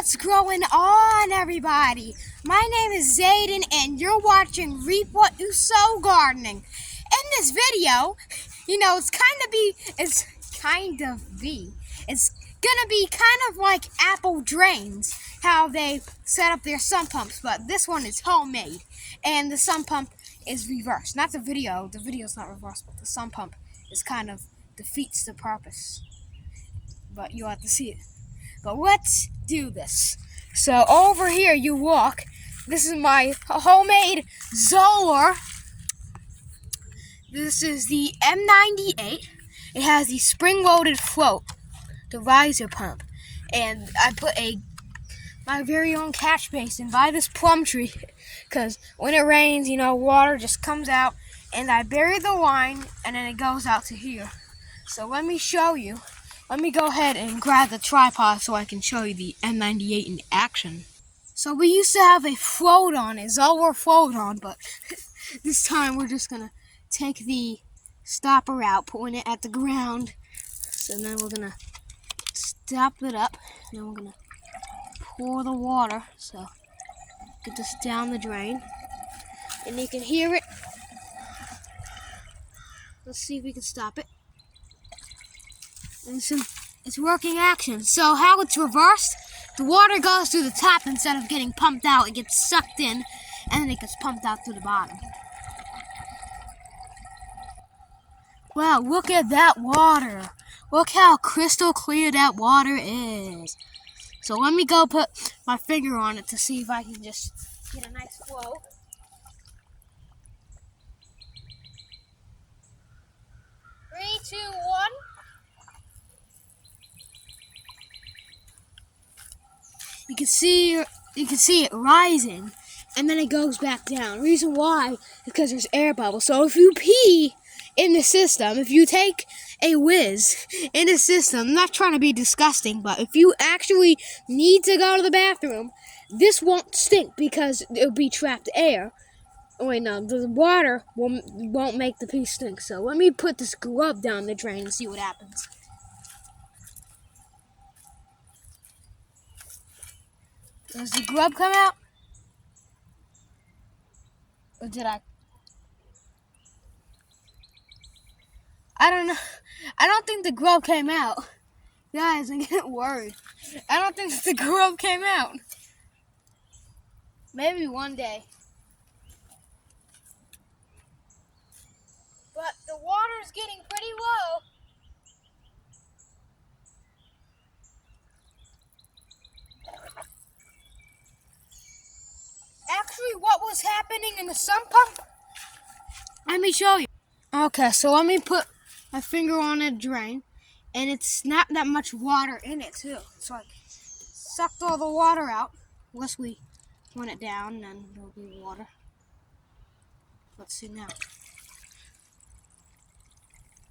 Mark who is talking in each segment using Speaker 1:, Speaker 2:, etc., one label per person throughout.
Speaker 1: What's going on, everybody? My name is Zayden, and you're watching Reap What You Sow Gardening. In this video, it's gonna be kind of like Apple drains, how they set up their sump pumps, but this one is homemade, and the sump pump is reversed. Not the video's not reversed, but the sump pump is kind of defeats the purpose. But you'll have to see it. But let's do this. So over here you walk. This is my homemade Zoller. This is the M98. It has the spring-loaded float, the riser pump. And I put my very own catch basin by this plum tree, because when it rains, water just comes out. And I bury the line, and then it goes out to here. So let me show you. Let me go ahead and grab the tripod so I can show you the M98 in action. So we used to have a float on, a Zoller float on, but this time we're just going to take the stopper out, point it at the ground. So then we're going to stop it up. And then we're going to pour the water. So get this down the drain. And you can hear it. Let's see if we can stop it. And it's working action. So how it's reversed, the water goes through the top instead of getting pumped out. It gets sucked in, and then it gets pumped out to the bottom. Wow, look at that water. Look how crystal clear that water is. So let me go put my finger on it to see if I can just get a nice flow. Three, two, one. You can see it rising, and then it goes back down. Reason why is because there's air bubbles. So if you pee in the system, if you take a whiz in the system, I'm not trying to be disgusting, but if you actually need to go to the bathroom, this won't stink because it'll be trapped air. Oh wait, no, the water won't make the pee stink. So let me put this grub down the drain and see what happens. Does the grub come out? Or did I don't know. I don't think the grub came out. Guys, I'm getting worried. I don't think the grub came out. Maybe one day. But the water's getting pretty low. Actually, what was happening in the sump pump? Let me show you. Okay, so let me put my finger on a drain, and it's not that much water in it too. So I sucked all the water out. Unless we want it down, then there'll be water. Let's see now.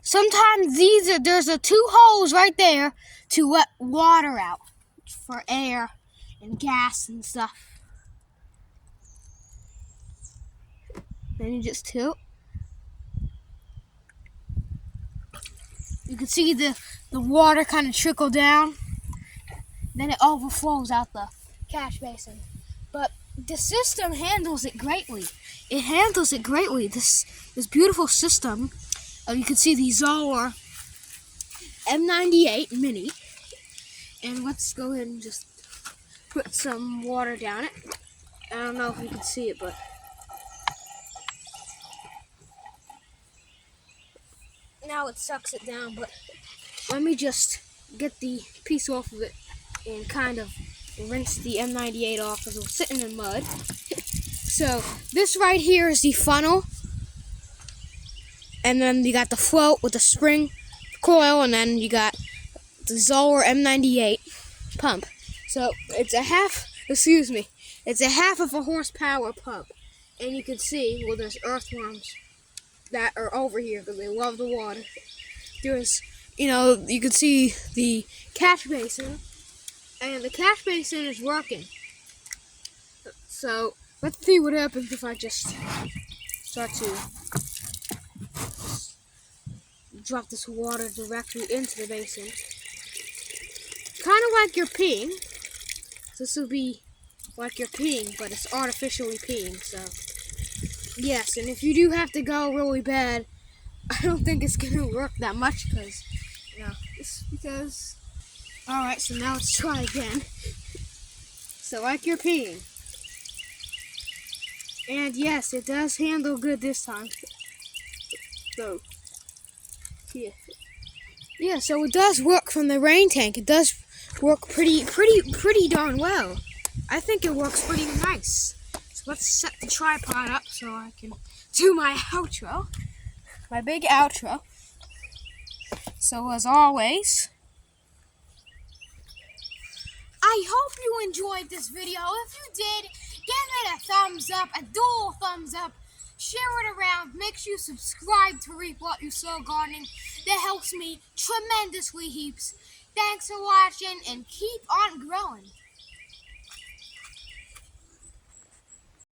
Speaker 1: Sometimes there's two holes right there to let water out for air and gas and stuff. Then you just tilt. You can see the water kind of trickle down. Then it overflows out the catch basin. But the system handles it greatly. It handles it greatly. This beautiful system. You can see the Zoller M98 Mini. And let's go ahead and just put some water down it. I don't know if you can see it, but now it sucks it down. But let me just get the piece off of it and kind of rinse the M98 off because it was sitting in mud. So this right here is the funnel, and then you got the float with the spring coil, and then you got the Zoller M98 pump. So it's a half of a horsepower pump, and you can see, well, there's earthworms that are over here because they love the water. There's, you can see the catch basin, and the catch basin is working. So let's see what happens if I just start to drop this water directly into the basin. Kind of like you're peeing. This will be like you're peeing, but it's artificially peeing, so. Yes, and if you do have to go really bad, I don't think it's gonna work that much because. Alright, so now let's try again. So like you're peeing. And yes, it does handle good this time. So, yeah, so it does work from the rain tank. It does work pretty darn well. I think it works pretty nice. So let's set the tripod up so I can do my outro. My big outro. So as always, I hope you enjoyed this video. If you did, give it a thumbs up, a dual thumbs up. Share it around. Make sure you subscribe to Reap What You Sow Gardening. That helps me tremendously heaps. Thanks for watching and keep on growing.